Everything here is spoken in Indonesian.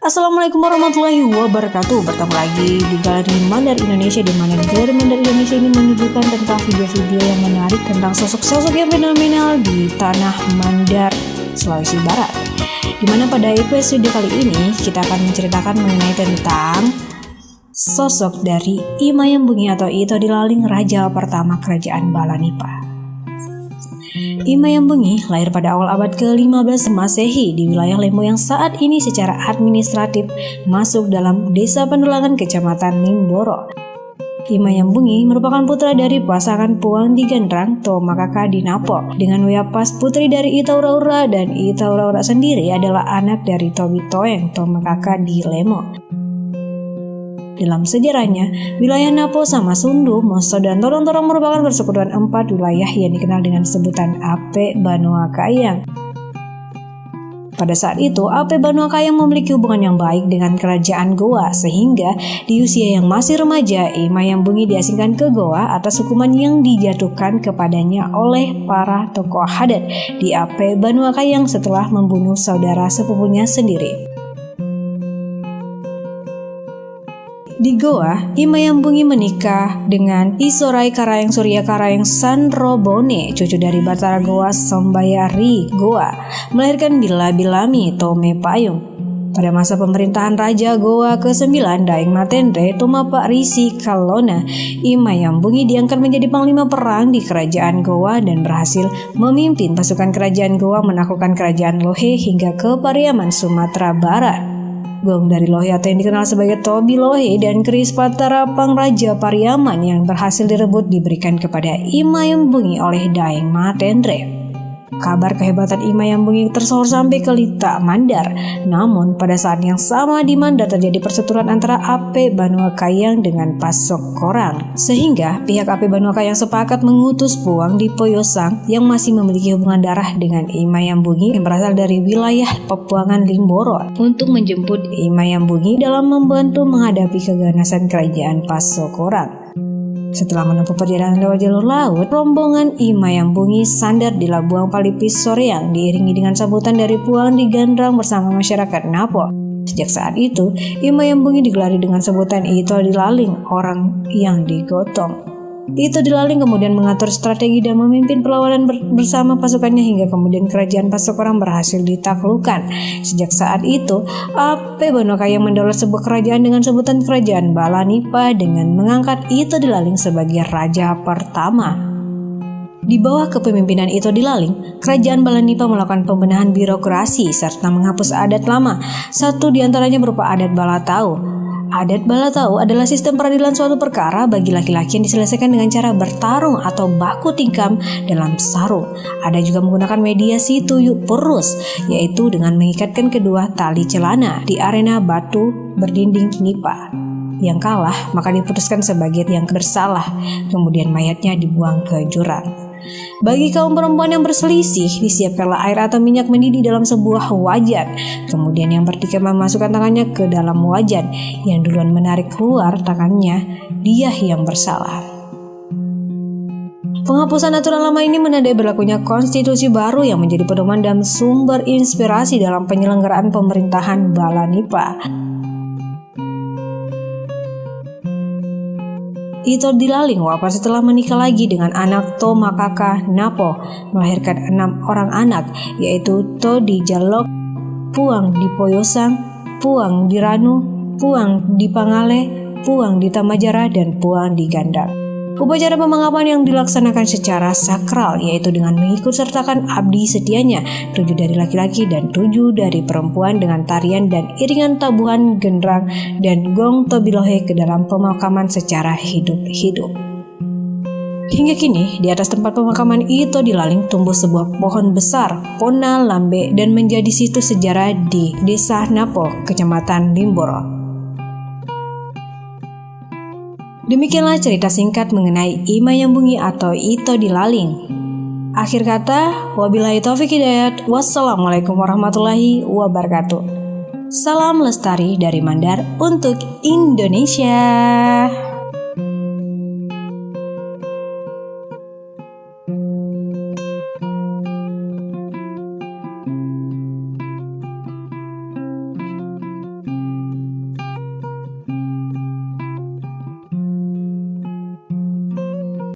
Assalamualaikum warahmatullahi wabarakatuh. Bertemu lagi di Galeri Mandar Indonesia, di mana Galeri Mandar Indonesia ini menyuguhkan tentang video-video yang menarik tentang sosok-sosok yang fenomenal di tanah Mandar, Sulawesi Barat. Di mana pada episode kali ini kita akan menceritakan mengenai tentang sosok dari I Mayambungi atau Ito Dilaling, raja pertama kerajaan Balanipa. I Mayambungi lahir pada awal abad ke-15 Masehi di wilayah Lembo yang saat ini secara administratif masuk dalam Desa Pendulangan Kecamatan Limboro. I Mayambungi merupakan putra dari pasangan Puang di Gandrang Tomakaka di Napo dengan Weapas, putri dari Itauraura, dan Itauraura sendiri adalah anak dari Tobi Toeng Tomakaka di Lemo. Dalam sejarahnya, wilayah Napo sama Sundu, Moso, dan Torong-Torong merupakan persekutuan 4 wilayah yang dikenal dengan sebutan Ape Banua Kayang. Pada saat itu, Ape Banua Kayang memiliki hubungan yang baik dengan kerajaan Goa, sehingga di usia yang masih remaja, I Mayambungi diasingkan ke Goa atas hukuman yang dijatuhkan kepadanya oleh para tokoh adat di Ape Banua Kayang setelah membunuh saudara sepupunya sendiri. Di Goa, I Mayambungi menikah dengan Isorai Karayang Surya Karayang Sanrobone, cucu dari Batara Goa Sombayari Goa, melahirkan Bila Bilami Tome Payung. Pada masa pemerintahan Raja Goa ke-9 Daeng Matendre Tomapak Risi Kalona, I Mayambungi diangkat menjadi panglima perang di kerajaan Goa dan berhasil memimpin pasukan kerajaan Goa menaklukkan kerajaan Lohe hingga ke Pariaman, Sumatera Barat. Gong dari Lohe atau yang dikenal sebagai Tobi Lohe dan keris Patarapang Raja Pariaman yang berhasil direbut diberikan kepada I Mayambungi oleh Daeng Matendre. Kabar kehebatan I Mayambungi tersohor sampai ke Lita Mandar. Namun pada saat yang sama di Mandar terjadi perseteruan antara Ape Banua Kayang dengan Pasok Korang, sehingga pihak Ape Banua Kayang sepakat mengutus Puang di Poyosang yang masih memiliki hubungan darah dengan I Mayambungi yang berasal dari wilayah Pepuangan Limboro untuk menjemput I Mayambungi dalam membantu menghadapi keganasan kerajaan Pasok Korang. Setelah menempuh perjalanan lewat jalur laut, rombongan I Mayambungi sandar di Labuang Palipis Soreang diiringi dengan sambutan dari Puang di Gandrang bersama masyarakat Napo. Sejak saat itu, I Mayambungi digelari dengan sebutan Ito Dilaling, orang yang digotong. Ito Dilaling kemudian mengatur strategi dan memimpin perlawanan bersama pasukannya hingga kemudian kerajaan Pasokorang berhasil ditaklukkan. Sejak saat itu, Ape Banua Kayang mendaulat sebuah kerajaan dengan sebutan Kerajaan Balanipa dengan mengangkat Ito Dilaling sebagai raja pertama. Di bawah kepemimpinan Ito Dilaling, kerajaan Balanipa melakukan pembenahan birokrasi serta menghapus adat lama. Satu di antaranya berupa adat Balatau. Adat Balatau adalah sistem peradilan suatu perkara bagi laki-laki yang diselesaikan dengan cara bertarung atau baku tikam dalam sarung. Ada juga menggunakan mediasi tuyuk perus, yaitu dengan mengikatkan kedua tali celana di arena batu berdinding nipa. Yang kalah maka diputuskan sebagai yang bersalah, kemudian mayatnya dibuang ke jurang. Bagi kaum perempuan yang berselisih, disiapkanlah air atau minyak mendidih dalam sebuah wajan. Kemudian yang bertikai memasukkan tangannya ke dalam wajan. Yang duluan menarik keluar tangannya, dia yang bersalah. Penghapusan aturan lama ini menandai berlakunya konstitusi baru yang menjadi pedoman dan sumber inspirasi dalam penyelenggaraan pemerintahan Balanipa. Ito Dilaling wafat setelah menikah lagi dengan anak Tomakaka Napo, melahirkan 6 orang anak, yaitu To di Jalok, Puang di Poyosang, Puang di Ranu, Puang di Pangale, Puang di Tamajara, dan Puang di Gandang. Upacara pemakaman yang dilaksanakan secara sakral, yaitu dengan mengikut sertakan abdi setianya, 7 dari laki-laki dan 7 dari perempuan dengan tarian dan iringan tabuhan gendrang dan gong tobilohe ke dalam pemakaman secara hidup-hidup. Hingga kini, di atas tempat pemakaman Ito Dilaling tumbuh sebuah pohon besar, Pona Lambe, dan menjadi situs sejarah di Desa Napo, Kecamatan Limboro. Demikianlah cerita singkat mengenai I Mayambungi atau Ito Dilaling. Akhir kata, wabillahi taufiq hidayat, wassalamualaikum warahmatullahi wabarakatuh. Salam lestari dari Mandar untuk Indonesia.